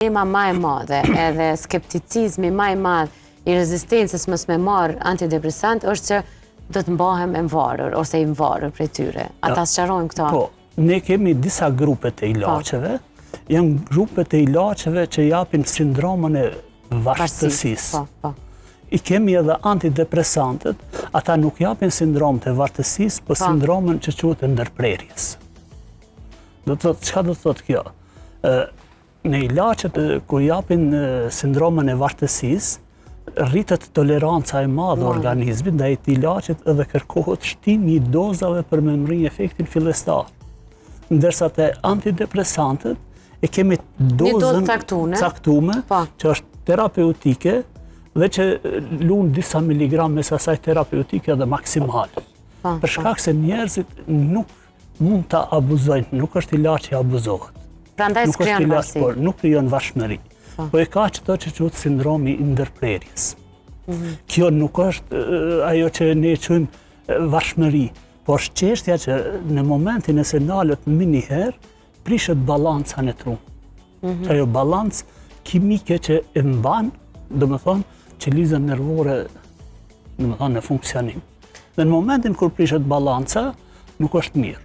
Problema ma e madhe edhe skepticizmi ma e madhe i rezistencës mos me marë antidepresant është që do të mbahem e mvarur ose i mvarur prej tyre. Ata sqarojnë këto. Po, ne kemi disa grupe të ilaqeve, janë grupe të ilaqeve që japin sindromën e vartësisë. I kemi edhe antidepresantët, ata nuk japin sindromën e vartësisë, po sindromën që quhet e ndërprerjes. Çka do të thotë kjo? Në ilaqet kur japin sindromën e vartësisë, rritet toleranca e madhe organizmit ndaj këtij ilaqit edhe kërkohet shtimi i dozave për me mri efektin fillestar. Ndërsa te antidepresantët e kemi dozën caktume, që është terapeutike dhe që lun disa miligram mes asaj terapeutike dhe maksimale. Për shkak se njerëzit nuk mund ta abuzojnë, nuk është ilaq që abuzohet. Prandaj s'krijon varësi. Nuk krijon varshmëri. Po e ka qëto që quhet sindromi i ndërprerjes. Kjo nuk është ajo që ne quajmë varshmëri, por është çështja që në momentin e se nalët më një herë, prishet balanca në tru. Ajo balancë kimike që e mban, domethënë, qelizën nervore, domethënë, në funksionim. Dhe në momentin kur prishet balanca, nuk është mirë.